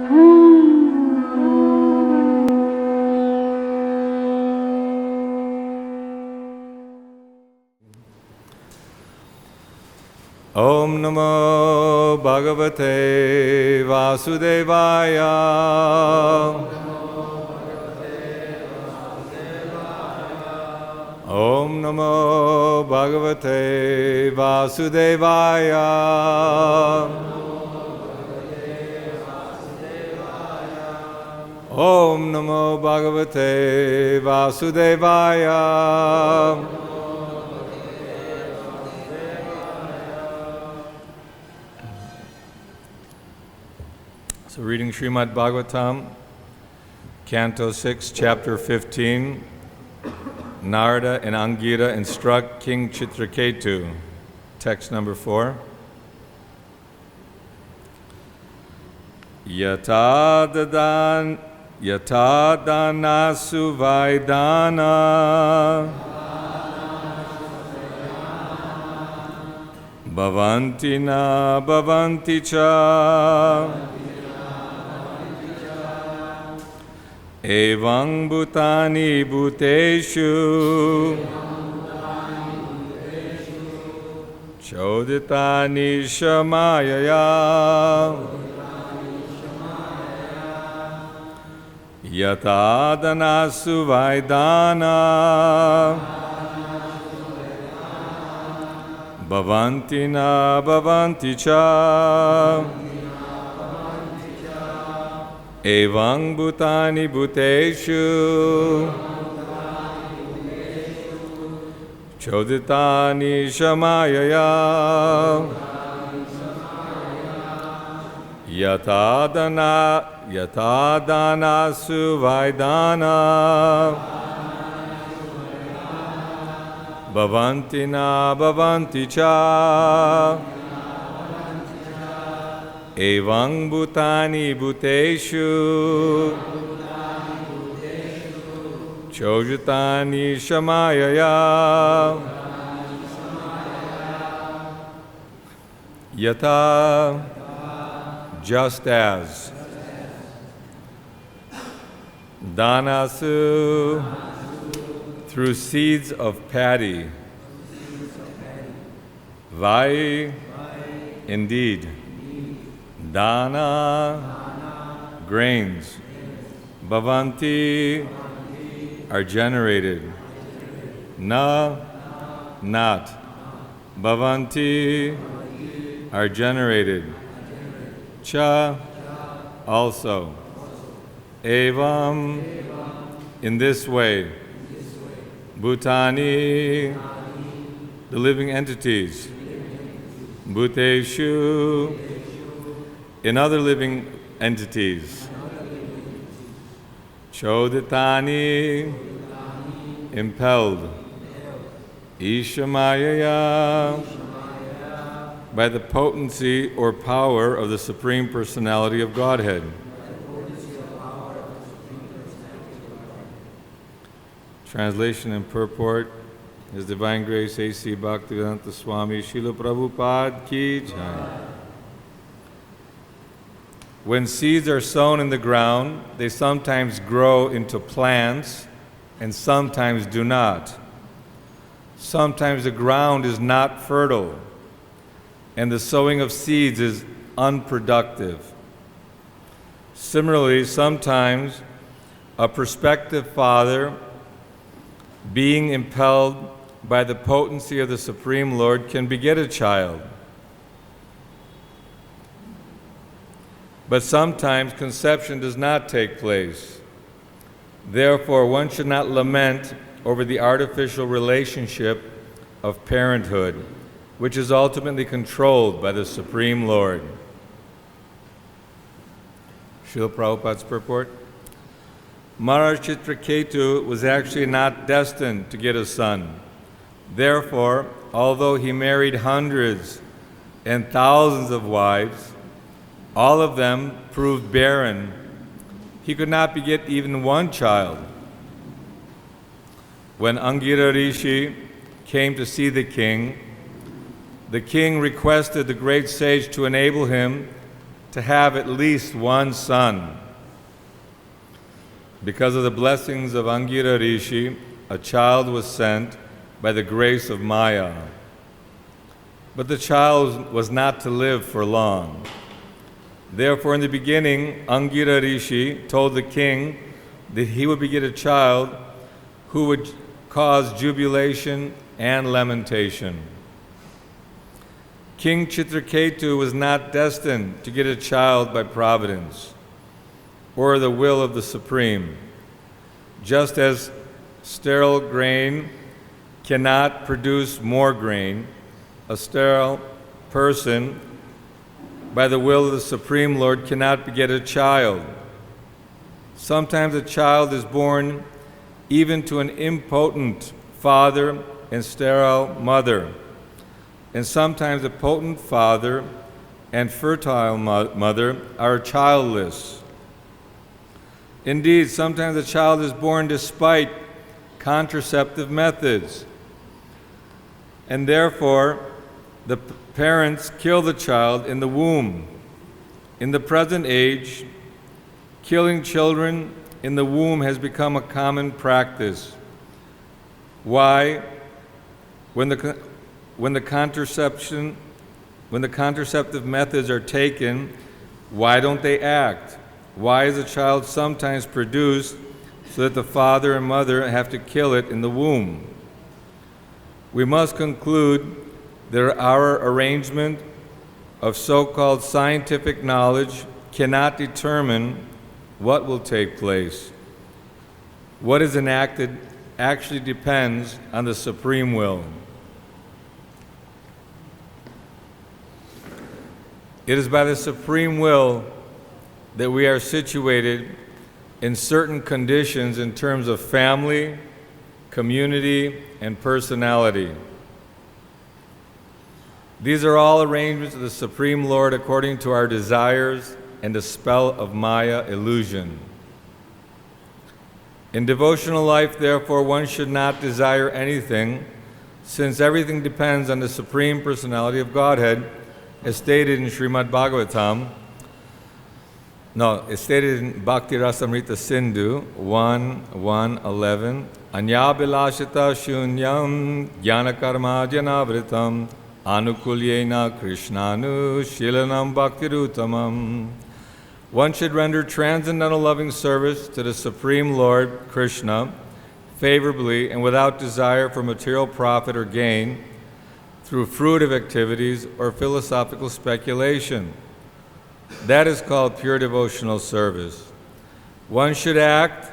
Om Namo Bhagavate Vasudevaya. Om Namo Bhagavate Vasudevaya. Om Namo Bhagavate Vasudevaya. So reading Srimad Bhagavatam, Canto 6, Chapter 15, Narada and Angira instruct King Chitraketu. Text number 4. Yata danasu vaidana bhavanti na bhavanti cha Evang bhutani bhuteshu choditani shamayaya yata danasu vaidana bhavanti na bhavanti cha Evang bhutani bhuteshu choditani shamayaya yata danasu vaidana bhavanti na bhavanti cha Evang bhutani bhuteshu choditani shamayaya yata just as danasu through seeds of paddy vai indeed Dana, grains. Bhavanti, are generated. Na, not. Bhavanti, are generated. Cha, also. Evam, in this way. Bhutani, the living entities. Bhuteshu, in other living entities. Choditani, impelled. Ishamayaya, by the potency or power of the Supreme Personality of Godhead. Translation and purport. His Divine Grace A.C. Bhakti-Vedanta Swami Srila Prabhupada Ki Jai. When seeds are sown in the ground, they sometimes grow into plants and sometimes do not. Sometimes the ground is not fertile and the sowing of seeds is unproductive. Similarly, sometimes a prospective father, being impelled by the potency of the Supreme Lord, can beget a child. But sometimes conception does not take place. Therefore, one should not lament over the artificial relationship of parenthood, which is ultimately controlled by the Supreme Lord. Srila Prabhupada's purport. Maharaj Chitraketu was actually not destined to get a son. Therefore, although he married hundreds and thousands of wives, all of them proved barren. He could not beget even one child. When Angira Rishi came to see the king requested the great sage to enable him to have at least one son. Because of the blessings of Angira Rishi, a child was sent by the grace of Maya. But the child was not to live for long. Therefore, in the beginning, Angira Rishi told the king that he would beget a child who would cause jubilation and lamentation. King Chitraketu was not destined to get a child by providence or the will of the Supreme. Just as sterile grain cannot produce more grain, a sterile person, by the will of the Supreme Lord, cannot beget a child. Sometimes a child is born even to an impotent father and sterile mother, and sometimes a potent father and fertile mother are childless. Indeed, sometimes a child is born despite contraceptive methods, and therefore the parents kill the child in the womb. In the present age, killing children in the womb has become a common practice. Why? When the contraceptive methods are taken, why don't they act? Why is a child sometimes produced so that the father and mother have to kill it in the womb? We must conclude that our arrangement of so-called scientific knowledge cannot determine what will take place. What is enacted actually depends on the supreme will. It is by the supreme will that we are situated in certain conditions in terms of family, community, and personality. These are all arrangements of the Supreme Lord according to our desires and the spell of Maya illusion. In devotional life, therefore, one should not desire anything, since everything depends on the Supreme Personality of Godhead, as stated in Srimad Bhagavatam. No, it's stated in Bhakti Rasamrita Sindhu 1:11. Anyabhilashita shunyam jnanakarma janavritam anukulyena krishnanu shilanam bhaktirutamam. One should render transcendental loving service to the Supreme Lord, Krishna, favorably and without desire for material profit or gain, through fruitive activities or philosophical speculation. That is called pure devotional service. One should act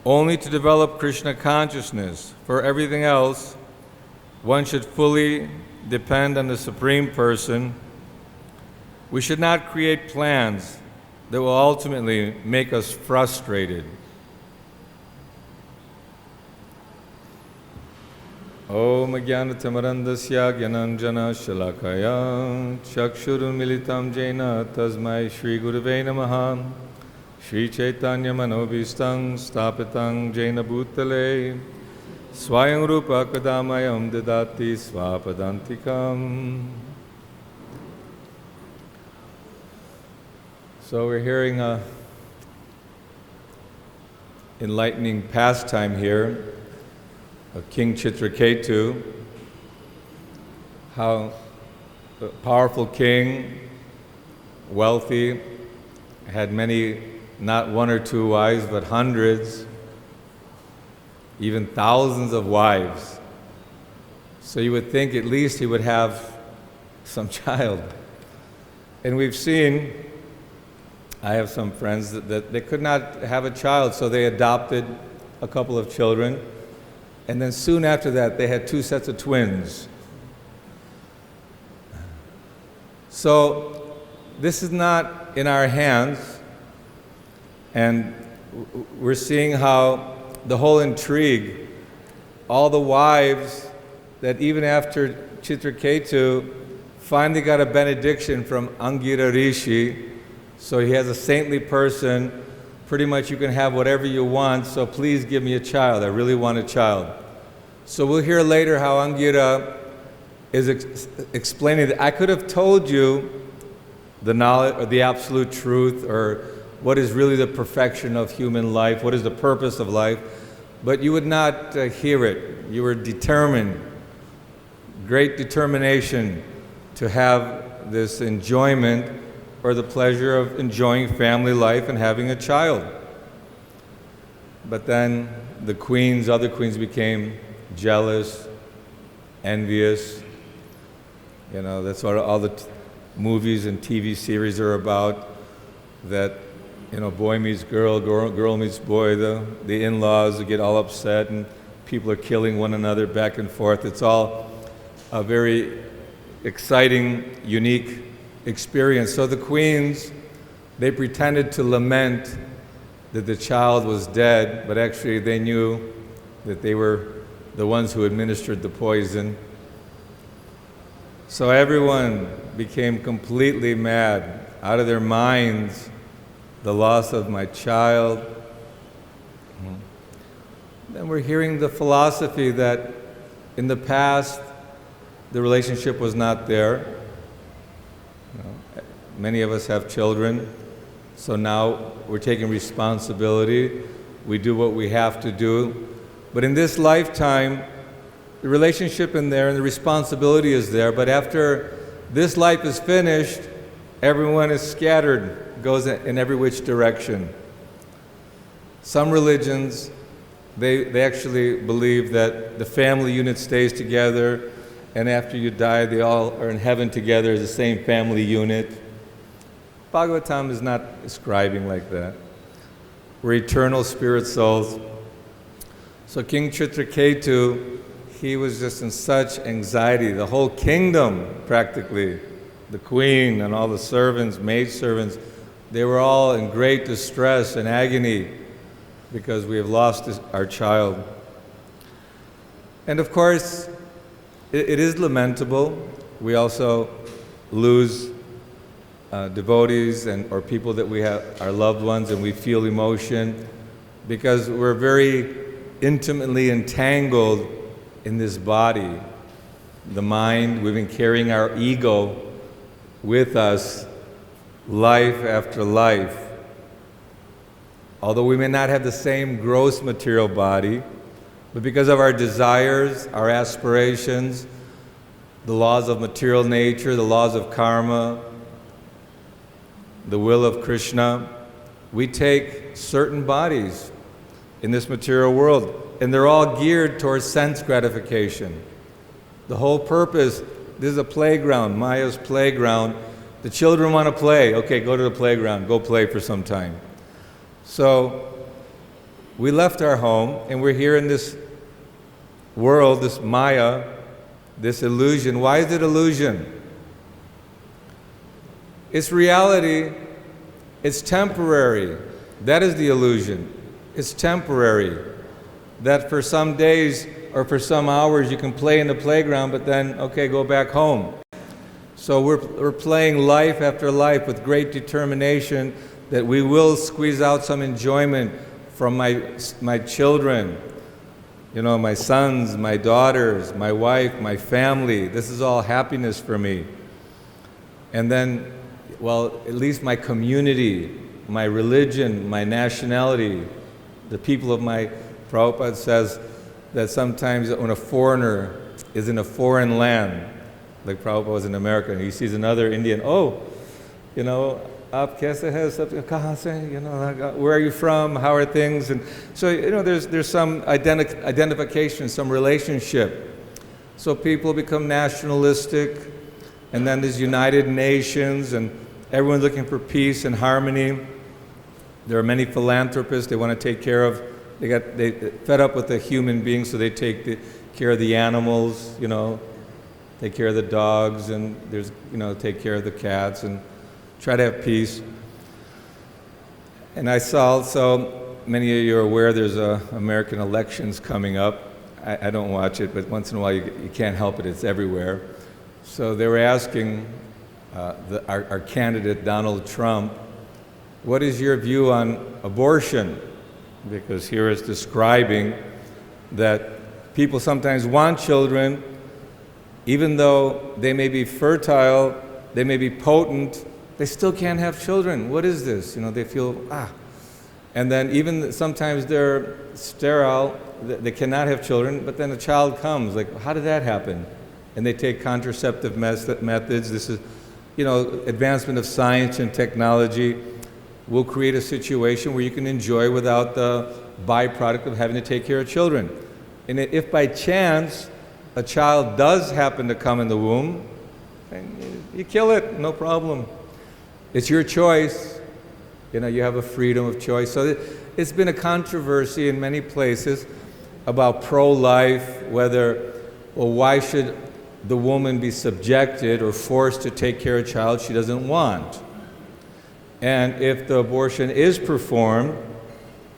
only to develop Krishna consciousness. For everything else, one should fully depend on the Supreme Person. We should not create plans that will ultimately make us frustrated. Om Jnanatamarandasya Jnananjana Shalakaya Chakshurumilitam Jena Tasmai Shri Gurave Namaha Shri Chaitanya Manobhistam Sthapitam Jena Bhutale Swayam Rupa Kadamayam Dadati Svapadantikam. So we're hearing a enlightening pastime here of King Chitraketu, how a powerful king, wealthy, had many, not one or two wives, but hundreds, even thousands of wives. So you would think at least he would have some child. And we've seen, I have some friends that they could not have a child, so they adopted a couple of children. And then soon after that, they had 2 sets of twins. So this is not in our hands. And we're seeing how the whole intrigue, all the wives that even after Chitraketu finally got a benediction from Angira Rishi, so he has a saintly person, pretty much you can have whatever you want, so please give me a child. I really want a child. So we'll hear later how Angira is explaining that I could have told you the knowledge, or the absolute truth, or what is really the perfection of human life, what is the purpose of life, but you would not hear it. You were determined, great determination to have this enjoyment or the pleasure of enjoying family life and having a child. But then the queens, other queens became jealous, envious. You know, that's what all the movies and TV series are about, that, you know, boy meets girl, girl meets boy, the in-laws get all upset and people are killing one another back and forth. It's all a very exciting, unique experience. So the queens, they pretended to lament that the child was dead, but actually they knew that they were the ones who administered the poison. So everyone became completely mad, out of their minds, the loss of my child. Then we're hearing the philosophy that in the past, the relationship was not there. You know, many of us have children, so now we're taking responsibility. We do what we have to do. But in this lifetime, the relationship in there and the responsibility is there, but after this life is finished, everyone is scattered, goes in every which direction. Some religions, they actually believe that the family unit stays together, and after you die, they all are in heaven together as the same family unit. Bhagavatam is not describing like that. We're eternal spirit souls. So King Chitraketu, he was just in such anxiety. The whole kingdom, practically, the queen and all the servants, maidservants, they were all in great distress and agony because we have lost our child. And of course, it is lamentable. We also lose devotees or people that we have, our loved ones, and we feel emotion because we're very intimately entangled in this body, the mind. We've been carrying our ego with us life after life. Although we may not have the same gross material body, but because of our desires, our aspirations, the laws of material nature, the laws of karma, the will of Krishna, we take certain bodies in this material world, and they're all geared towards sense gratification. The whole purpose, this is a playground, Maya's playground. The children want to play. Okay, go to the playground, go play for some time. So we left our home, and we're here in this world, this Maya, this illusion. Why is it illusion? It's reality. It's temporary. That is the illusion. It's temporary. That for some days or for some hours you can play in the playground, but then, okay, go back home. So we're playing life after life with great determination that we will squeeze out some enjoyment from my children, you know, my sons, my daughters, my wife, my family. This is all happiness for me. And then, well, at least my community, my religion, my nationality, the people of my... Prabhupada says that sometimes when a foreigner is in a foreign land, like Prabhupada was in America, and he sees another Indian, oh, you know, aap kaise hai, sab kahan se, you know, where are you from, how are things? And so, you know, there's some identification, some relationship. So people become nationalistic, and then there's United Nations, and everyone's looking for peace and harmony. There are many philanthropists, they want to take care of, they fed up with the human beings, so they take care of the animals, you know, take care of the dogs, and take care of the cats, and try to have peace. And I saw also, many of you are aware, there's American elections coming up. I don't watch it, but once in a while you can't help it, it's everywhere. So they were asking our candidate, Donald Trump, what is your view on abortion? Because here it's describing that people sometimes want children, even though they may be fertile, they may be potent, they still can't have children. What is this? They feel, And then even sometimes they're sterile, they cannot have children, but then a child comes. Like, how did that happen? And they take contraceptive methods. This is, advancement of science and technology will create a situation where you can enjoy without the byproduct of having to take care of children. And if by chance a child does happen to come in the womb, you kill it, no problem. It's your choice. You have a freedom of choice. So it's been a controversy in many places about pro-life, why should the woman be subjected or forced to take care of a child she doesn't want? And if the abortion is performed,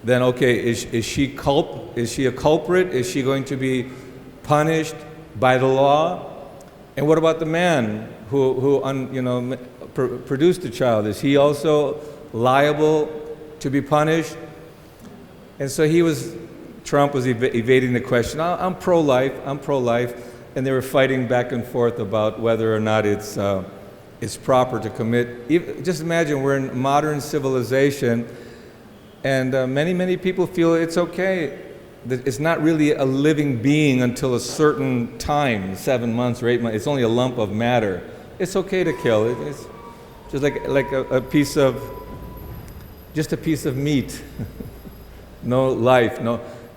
then okay, is she a culprit? Is she going to be punished by the law? And what about the man who produced the child? Is he also liable to be punished? And so Trump was evading the question. I'm pro-life, and they were fighting back and forth about whether or not it's proper to commit. Just imagine, we're in modern civilization, and many people feel it's okay. That it's not really a living being until a certain time, 7 months or 8 months. It's only a lump of matter. It's okay to kill it. It's just like a piece of meat. No life,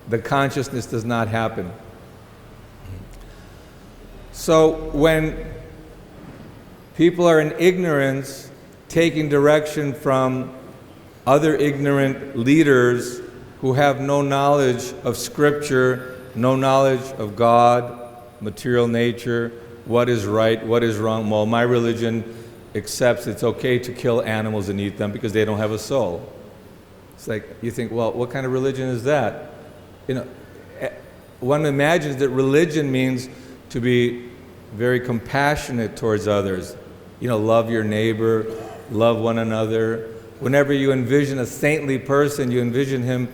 the consciousness does not happen. So when people are in ignorance, taking direction from other ignorant leaders who have no knowledge of Scripture, no knowledge of God, material nature, what is right, what is wrong. Well, my religion accepts it's okay to kill animals and eat them because they don't have a soul. It's like, you think, well, what kind of religion is that? One imagines that religion means to be very compassionate towards others. Love your neighbor, love one another. Whenever you envision a saintly person, you envision him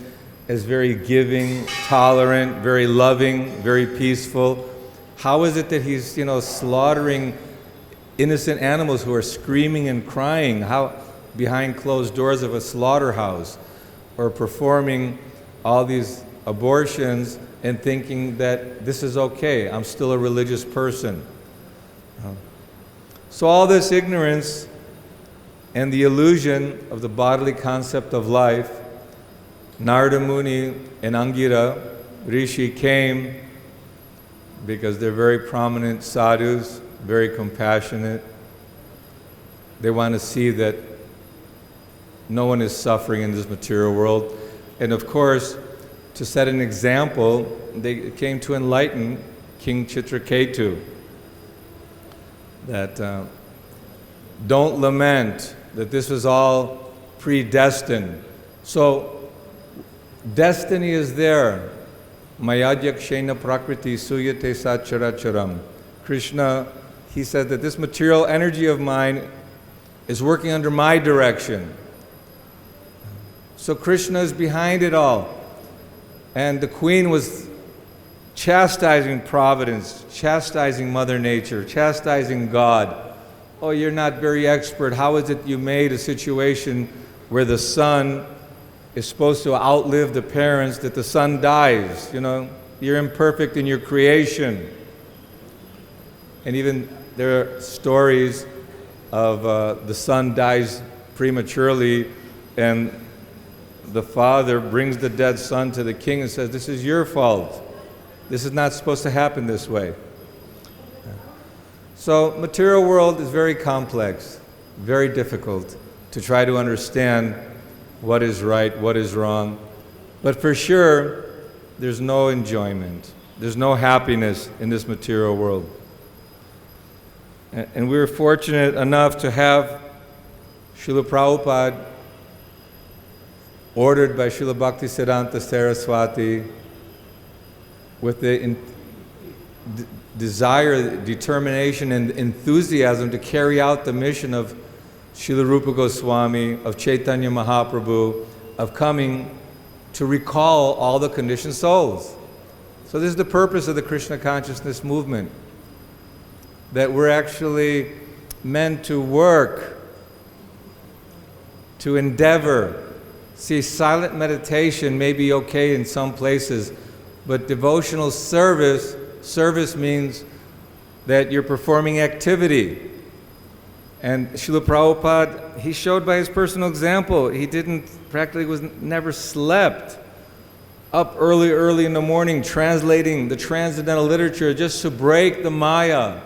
as very giving, tolerant, very loving, very peaceful. How is it that he's, slaughtering innocent animals who are screaming and crying? How behind closed doors of a slaughterhouse, or performing all these abortions and thinking that this is okay, I'm still a religious person. So all this ignorance and the illusion of the bodily concept of life, Narada Muni and Angira Rishi came because they're very prominent sadhus, very compassionate. They want to see that no one is suffering in this material world. And of course, to set an example, they came to enlighten King Chitraketu. That don't lament that this was all predestined. So destiny is there. Mayadhyakshena prakriti suyate satcharacharam. Krishna, he said that this material energy of mine is working under my direction. So Krishna is behind it all. And the queen was chastising providence, chastising Mother Nature, chastising God. Oh, you're not very expert. How is it you made a situation where the son is supposed to outlive the parents, that the son dies? You're imperfect in your creation. And even there are stories of the son dies prematurely, and the father brings the dead son to the king and says, this is your fault. This is not supposed to happen this way. So material world is very complex, very difficult to try to understand what is right, what is wrong. But for sure, there's no enjoyment. There's no happiness in this material world. And we were fortunate enough to have Srila Prabhupada, ordered by Srila Bhaktisiddhanta Saraswati, with the desire, determination, and enthusiasm to carry out the mission of Srila Rupa Goswami, of Chaitanya Mahaprabhu, of coming to recall all the conditioned souls. So this is the purpose of the Krishna consciousness movement, that we're actually meant to work to endeavor. See, silent meditation may be okay in some places, but devotional service means that you're performing activity. And Srila Prabhupada, he showed by his personal example, he never slept, up early in the morning, translating the transcendental literature just to break the maya,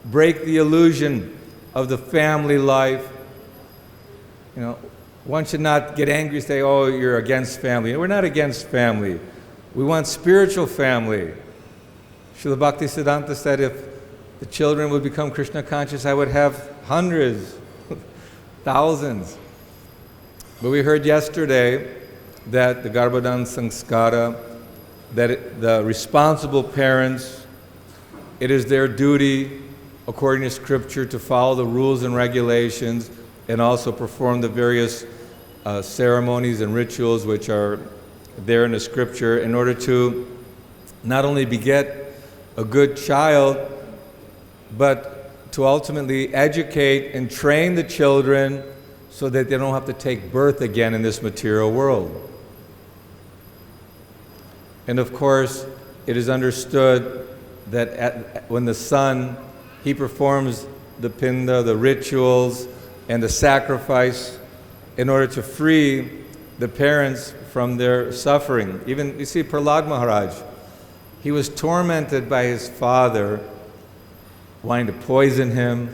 break the illusion of the family life. You know, one should not get angry and say, oh, you're against family. We're not against family. We want spiritual family. Srila Bhaktisiddhanta said if the children would become Krishna conscious, I would have hundreds, thousands. But we heard yesterday that the Garbhodan Sanskara, the responsible parents, it is their duty, according to Scripture, to follow the rules and regulations and also perform the various ceremonies and rituals which are there in the Scripture in order to not only beget a good child, but to ultimately educate and train the children so that they don't have to take birth again in this material world. And of course, it is understood that when the son, he performs the pinda, the rituals, and the sacrifice in order to free the parents from their suffering. Even, you see, Prahlad Maharaj, he was tormented by his father, wanting to poison him,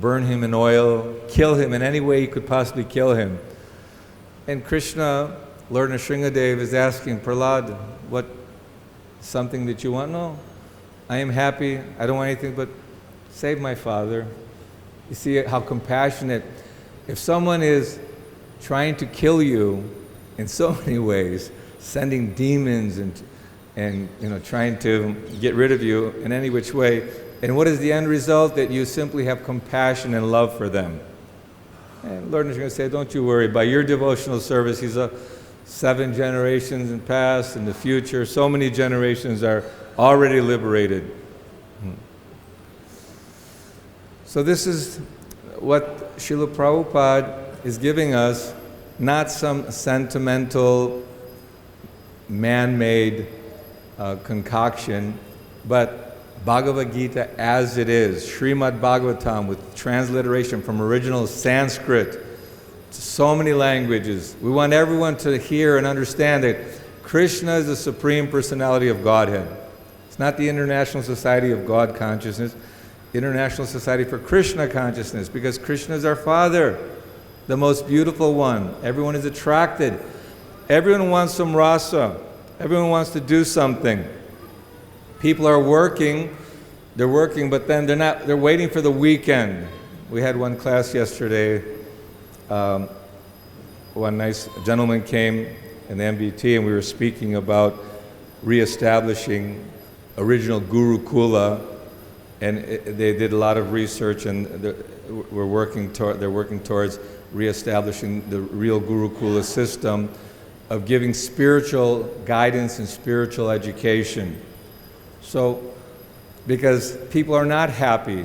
burn him in oil, kill him in any way he could possibly kill him. And Krishna, Lord Nrsingadev, is asking, Prahlad, what, something that you want? No, I am happy. I don't want anything but save my father. You see how compassionate. If someone is trying to kill you in so many ways, sending demons and trying to get rid of you in any which way, and what is the end result? That you simply have compassion and love for them. And Lord is going to say, don't you worry, by your devotional service, He's 7 generations in past, in the future, so many generations are already liberated. So this is what Srila Prabhupada is giving us, not some sentimental, man-made concoction, but Bhagavad-Gita as it is, Srimad Bhagavatam with transliteration from original Sanskrit to so many languages. We want everyone to hear and understand that Krishna is the Supreme Personality of Godhead. It's not the International Society of God Consciousness, International Society for Krishna Consciousness, because Krishna is our Father, the most beautiful one. Everyone is attracted. Everyone wants some rasa. Everyone wants to do something. People are working, but then they're waiting for the weekend. We had one class yesterday. One nice gentleman came in the MBT and we were speaking about reestablishing original Gurukula, and they did a lot of research and they're working towards reestablishing the real Gurukula system of giving spiritual guidance and spiritual education. So, because people are not happy,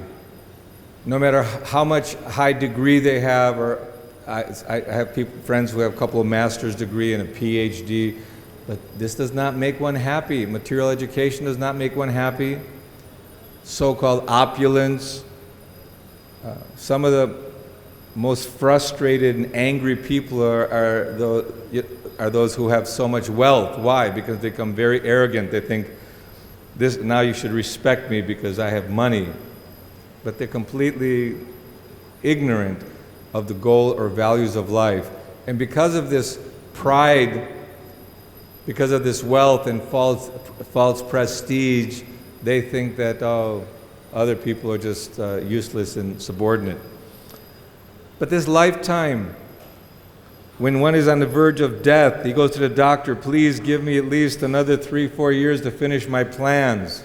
no matter how much high degree they have, or I have friends who have a couple of master's degree and a PhD, but this does not make one happy. Material education does not make one happy. So-called opulence. Some of the most frustrated and angry people are those who have so much wealth. Why? Because they become very arrogant. They think, now you should respect me because I have money. But they're completely ignorant of the goal or values of life. And because of this pride, because of this wealth and false prestige, they think that, other people are just useless and subordinate. But this lifetime, when one is on the verge of death, he goes to the doctor, please give me at least another 3-4 years to finish my plans.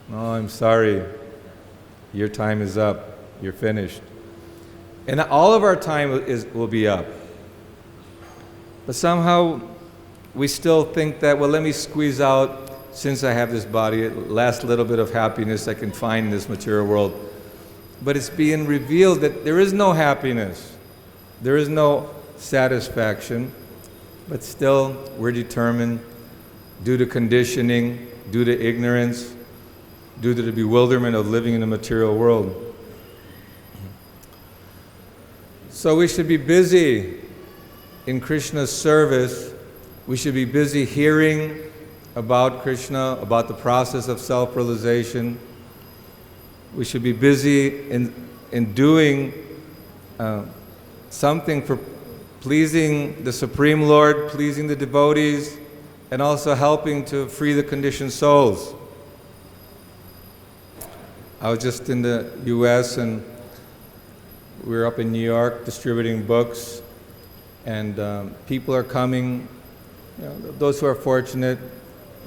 No, I'm sorry. Your time is up. You're finished. And all of our time will be up. But somehow we still think that, well, let me squeeze out, since I have this body, last little bit of happiness I can find in this material world. But it's being revealed that there is no happiness. There is no satisfaction, but still we're determined, due to conditioning, due to ignorance, due to the bewilderment of living in the material world. So we should be busy in Krishna's service. We should be busy hearing about Krishna, about the process of self-realization. We should be busy in doing something for pleasing the Supreme Lord, pleasing the devotees, and also helping to free the conditioned souls. I was just in the US and we were up in New York distributing books, and people are coming, those who are fortunate.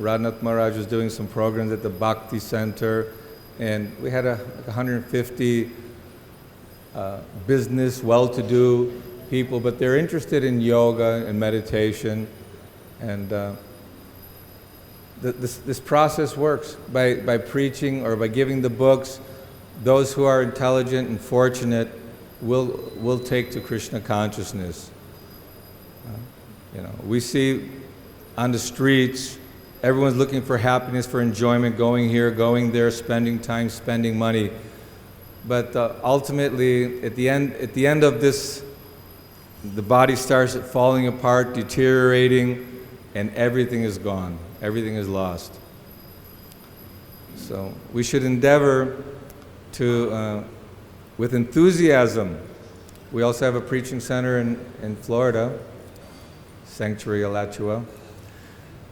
Radhanath Maharaj was doing some programs at the Bhakti Center, and we had 150 business, well-to-do people, but they're interested in yoga and meditation, and this process works by preaching or by giving the books. Those who are intelligent and fortunate will take to Krishna consciousness. We see on the streets, everyone's looking for happiness, for enjoyment, going here, going there, spending time, spending money. But ultimately, at the end of this, the body starts falling apart, deteriorating, and everything is gone. Everything is lost. So we should endeavor to, with enthusiasm. We also have a preaching center in Florida, Sanctuary Alachua,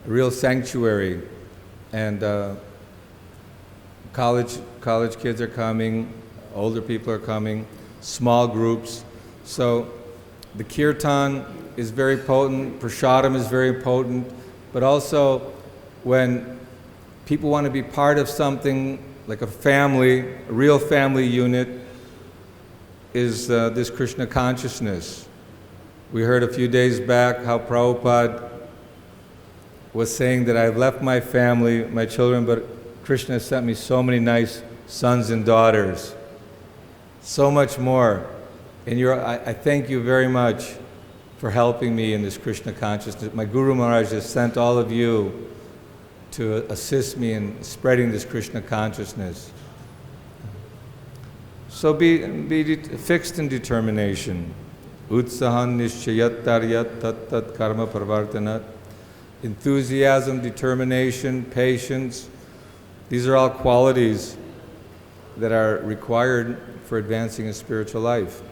a real sanctuary, and college kids are coming, older people are coming, small groups. So the kirtan is very potent, prasadam is very potent, but also when people want to be part of something like a family, a real family unit, is this Krishna consciousness. We heard a few days back how Prabhupada was saying that I've left my family, my children, but Krishna has sent me so many nice sons and daughters. So much more. And I thank you very much for helping me in this Krishna consciousness. My Guru Maharaj has sent all of you to assist me in spreading this Krishna consciousness. So be fixed in determination. Utsahan nishchayat taryat tat tat karma pravartanat. Enthusiasm, determination, patience. These are all qualities that are required for advancing in spiritual life.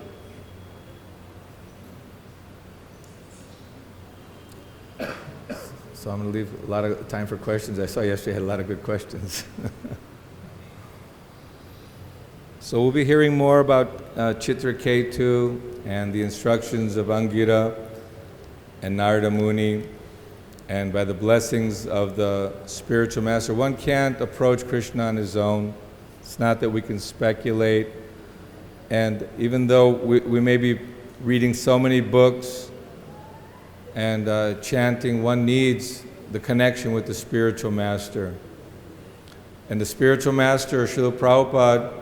So I'm going to leave a lot of time for questions. I saw yesterday had a lot of good questions. So we'll be hearing more about Chitraketu and the instructions of Angira and Narada Muni, and by the blessings of the spiritual master. One can't approach Krishna on his own. It's not that we can speculate. And even though we may be reading so many books and chanting, one needs the connection with the spiritual master. And the spiritual master, Srila Prabhupada,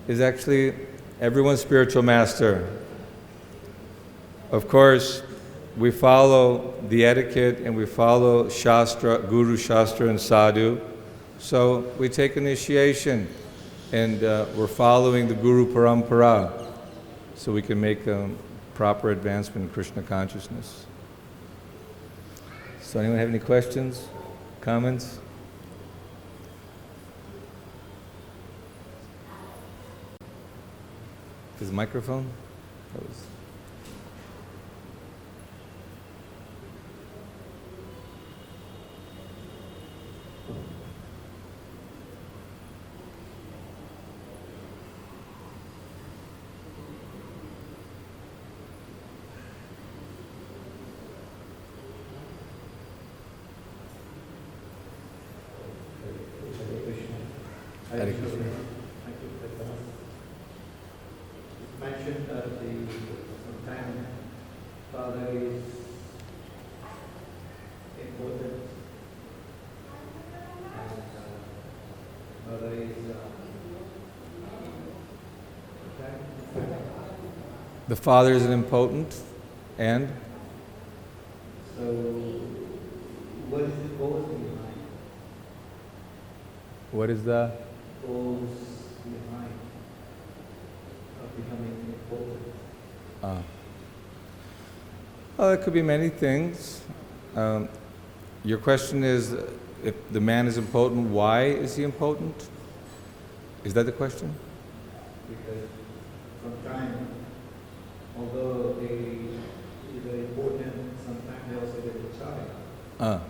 is actually everyone's spiritual master. Of course, we follow the etiquette and we follow Shastra, Guru, Shastra, and Sadhu. So we take initiation and we're following the Guru Parampara so we can make a proper advancement in Krishna consciousness. So anyone have any questions, comments? Is the microphone? Hare Krishna. Mentioned that sometimes Father is important and Mother is The father is impotent And So, what is the cause behind? what is the Cause behind of becoming important? Well, it could be many things. Your question is, if the man is impotent, why is he impotent? Is that the question? Because from time, although they are important, sometimes they also get a child.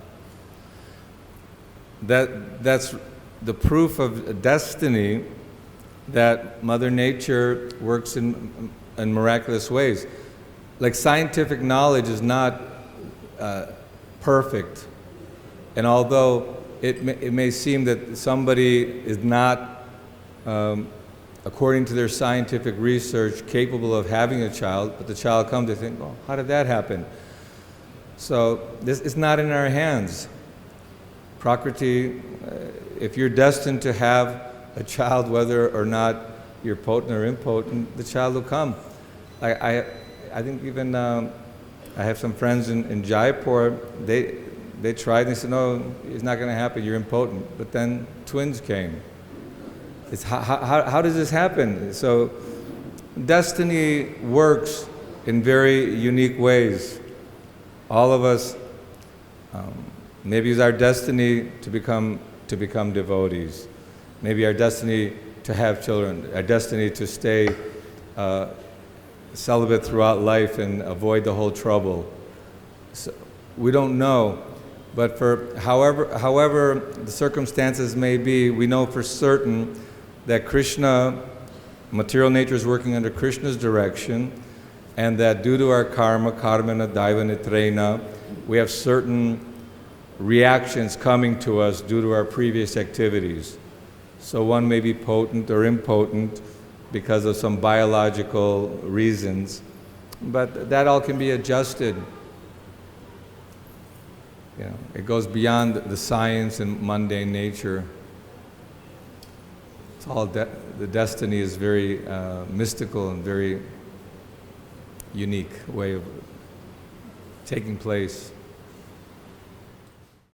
That's the proof of destiny, that Mother Nature works in miraculous ways. Like, scientific knowledge is not perfect, and although it may seem that somebody is not, according to their scientific research, capable of having a child, but the child comes, they think, oh, how did that happen? So this is not in our hands. Prakriti, if you're destined to have a child, whether or not you're potent or impotent, the child will come. I think even I have some friends in Jaipur. They tried. They said, "No, it's not going to happen. You're impotent." But then twins came. It's how does this happen? So destiny works in very unique ways. All of us, maybe it's our destiny to become devotees. Maybe our destiny to have children. Our destiny to stay celibate throughout life and avoid the whole trouble. So we don't know, but for however the circumstances may be, we know for certain that Krishna, material nature, is working under Krishna's direction, and that due to our karma, karmana daiva nitrena, we have certain reactions coming to us due to our previous activities. So one may be potent or impotent because of some biological reasons, but that all can be adjusted. You know, it goes beyond the science and mundane nature. It's all the destiny is very mystical and very unique way of taking place.